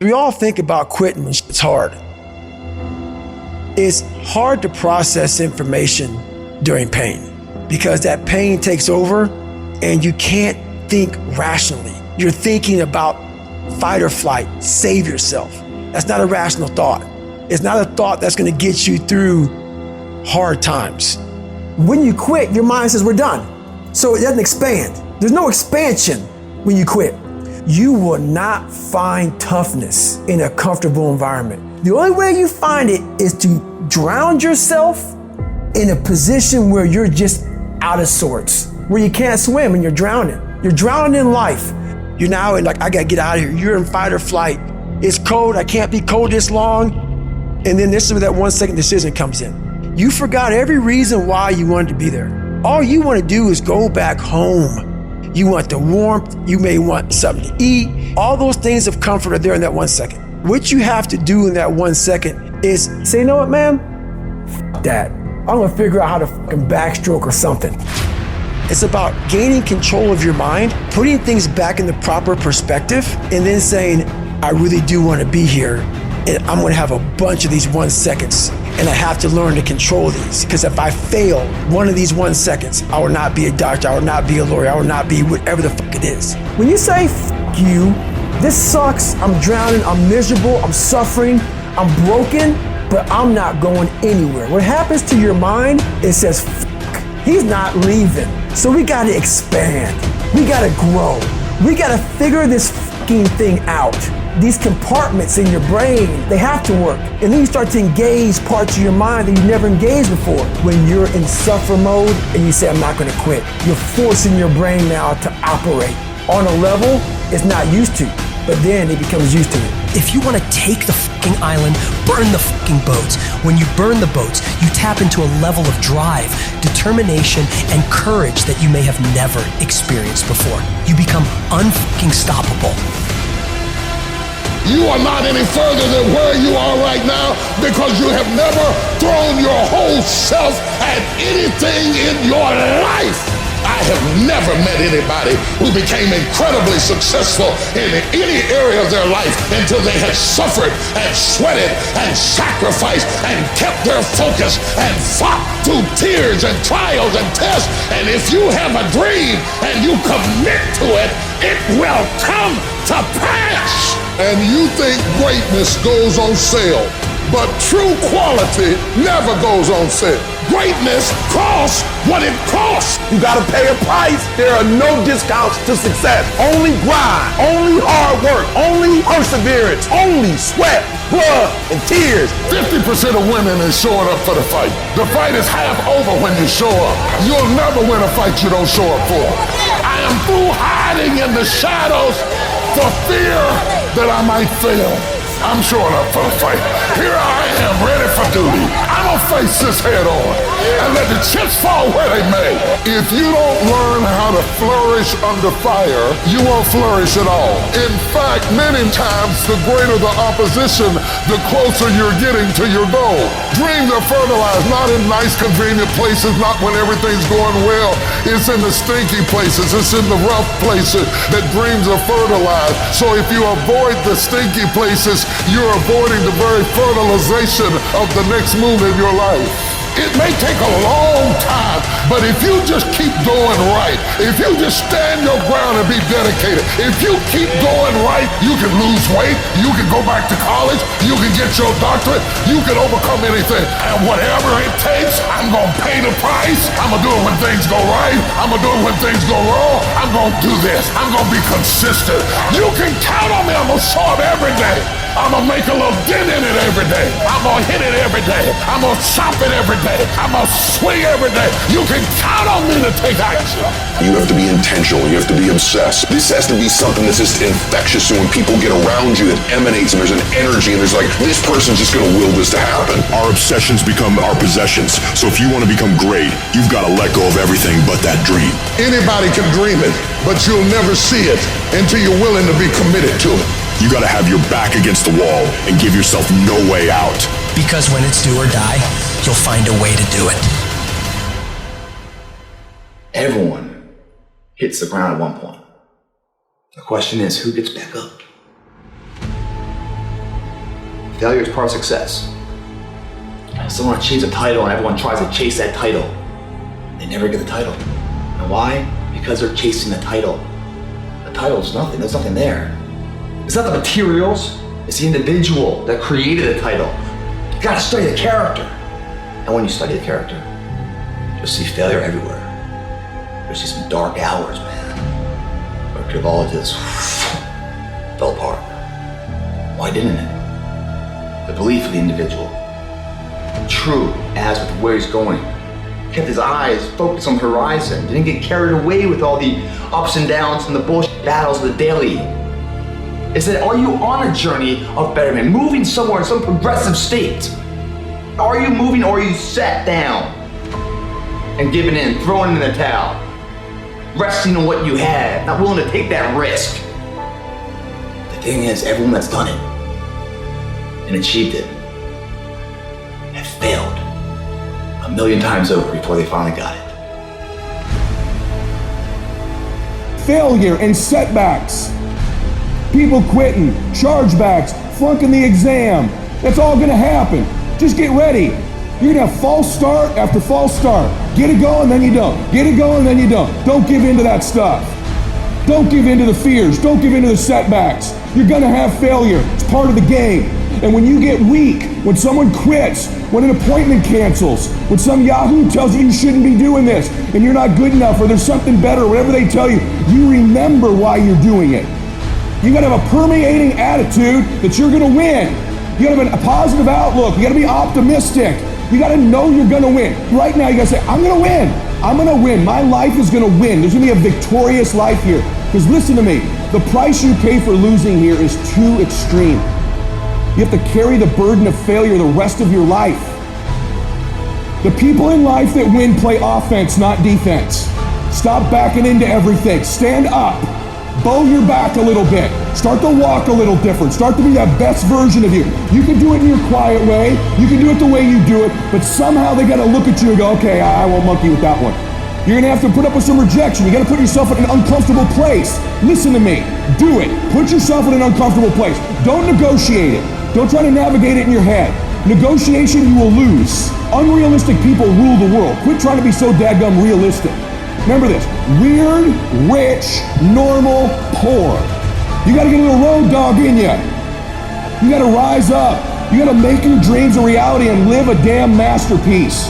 we all think about quitting when it's hard. It's hard to process information during pain because that pain takes over and you can't think rationally. You're thinking about fight or flight, save yourself. That's not a rational thought. It's not a thought that's gonna get you through hard times. When you quit, your mind says we're done. So it doesn't expand. There's no expansion when you quit. You will not find toughness in a comfortable environment. The only way you find it is to drown yourself in a position where you're just out of sorts, where you can't swim and you're drowning. You're drowning in life. You're now in like, I gotta get out of here. You're in fight or flight. It's cold, I can't be cold this long. And then this is where that 1 second decision comes in. You forgot every reason why you wanted to be there. All you want to do is go back home. You want the warmth, you may want something to eat. All those things of comfort are there in that 1 second. What you have to do in that 1 second is say, you know what, man? F that. I'm gonna figure out how to fucking backstroke or something. It's about gaining control of your mind, putting things back in the proper perspective, and then saying, I really do want to be here, and I'm gonna have a bunch of these 1 seconds, and I have to learn to control these, because if I fail one of these 1 seconds, I will not be a doctor, I will not be a lawyer, I will not be whatever the fuck it is. When you say, F you, this sucks, I'm drowning, I'm miserable, I'm suffering, I'm broken, but I'm not going anywhere. What happens to your mind, it says, F he's not leaving. So we gotta expand, we gotta grow, we gotta figure this fucking thing out. These compartments in your brain, they have to work. And then you start to engage parts of your mind that you never engaged before. When you're in suffer mode and you say, I'm not gonna quit, you're forcing your brain now to operate on a level it's not used to, but then it becomes used to it. If you want to take the fucking island, burn the fucking boats. When you burn the boats, you tap into a level of drive, determination, and courage that you may have never experienced before. You become unfucking stoppable. You are not any further than where you are right now because you have never thrown your whole self at anything in your life. I have never met anybody who became incredibly successful in any area of their life until they had suffered and sweated and sacrificed and kept their focus and fought through tears and trials and tests. And if you have a dream and you commit to it, it will come to pass. And you think greatness goes on sale, but true quality never goes on sale. Greatness costs what it costs. You gotta pay a price. There are no discounts to success. Only grind, only hard work, only perseverance, only sweat, blood, and tears. 50% of women is showing up for the fight. The fight is half over when you show up. You'll never win a fight you don't show up for. I am through hiding in the shadows for fear that I might fail. I'm showing up for the fight. Here I am, ready for duty. I'm gonna face this head on and let the chips fall where they may. If you don't learn how to flourish under fire, you won't flourish at all. In fact, many times, the greater the opposition, the closer you're getting to your goal. Dreams are fertilized, not in nice, convenient places, not when everything's going well. It's in the stinky places, it's in the rough places that dreams are fertilized. So if you avoid the stinky places, you're avoiding the very fertilization of the next move in your life. It may take a long time, but if you just keep going right, if you just stand your ground and be dedicated, if you keep going right, you can lose weight, you can go back to college, you can get your doctorate, you can overcome anything. And whatever it takes, I'm gonna pay the price. I'm gonna do it when things go right. I'm gonna do it when things go wrong. I'm gonna do this. I'm gonna be consistent. You can count on me. I'm gonna show up every day. I'm gonna make a little dent in it every day. I'm gonna hit it every day. I'm gonna chop it every day. I'm gonna swing every day. You can count on me to take action. You have to be intentional. You have to be obsessed. This has to be something that's just infectious. So when people get around you, it emanates and there's an energy and there's like, this person's just gonna will this to happen. Our obsessions become our possessions. So if you want to become great, you've got to let go of everything but that dream. Anybody can dream it, but you'll never see it until you're willing to be committed to it. You got to have your back against the wall and give yourself no way out. Because when it's do or die, you'll find a way to do it. Everyone hits the ground at one point. The question is, who gets back up? Failure is part of success. Someone achieves a title and everyone tries to chase that title. They never get the title. And why? Because they're chasing the title. The title is nothing. There's nothing there. It's not the materials. It's the individual that created the title. You gotta study the character. And when you study the character, you'll see failure everywhere. You'll see some dark hours, man. Where it could have all just fell apart. Why didn't it? The belief of the individual. True as with where he's going. Kept his eyes focused on the horizon. Didn't get carried away with all the ups and downs and the bullshit battles of the daily. It said, are you on a journey of betterment? Moving somewhere in some progressive state? Are you moving or are you sat down and giving in, throwing in the towel? Resting on what you had, not willing to take that risk. The thing is, everyone that's done it and achieved it have failed 1,000,000 times over before they finally got it. Failure and setbacks. People quitting, chargebacks, flunking the exam. That's all gonna happen. Just get ready. You're gonna have false start after false start. Get it going, then you don't. Get it going, then you don't. Don't give in to that stuff. Don't give in to the fears. Don't give in to the setbacks. You're gonna have failure. It's part of the game. And when you get weak, when someone quits, when an appointment cancels, when some Yahoo tells you you shouldn't be doing this, and you're not good enough, or there's something better, or whatever they tell you, you remember why you're doing it. You gotta have a permeating attitude that you're gonna win. You gotta have a positive outlook. You gotta be optimistic. You gotta know you're gonna win. Right now, you gotta say, I'm gonna win. I'm gonna win. My life is gonna win. There's gonna be a victorious life here. Because listen to me, the price you pay for losing here is too extreme. You have to carry the burden of failure the rest of your life. The people in life that win play offense, not defense. Stop backing into everything. Stand up. Bow your back a little bit. Start to walk a little different. Start to be that best version of you. You can do it in your quiet way. You can do it the way you do it. But somehow they got to look at you and go, okay, I won't monkey with that one. You're going to have to put up with some rejection. You got to put yourself in an uncomfortable place. Listen to me. Do it. Put yourself in an uncomfortable place. Don't negotiate it. Don't try to navigate it in your head. Negotiation, you will lose. Unrealistic people rule the world. Quit trying to be so dadgum realistic. Remember this, weird, rich, normal, poor. You gotta get a little road dog in you. You gotta rise up. You gotta make your dreams a reality and live a damn masterpiece.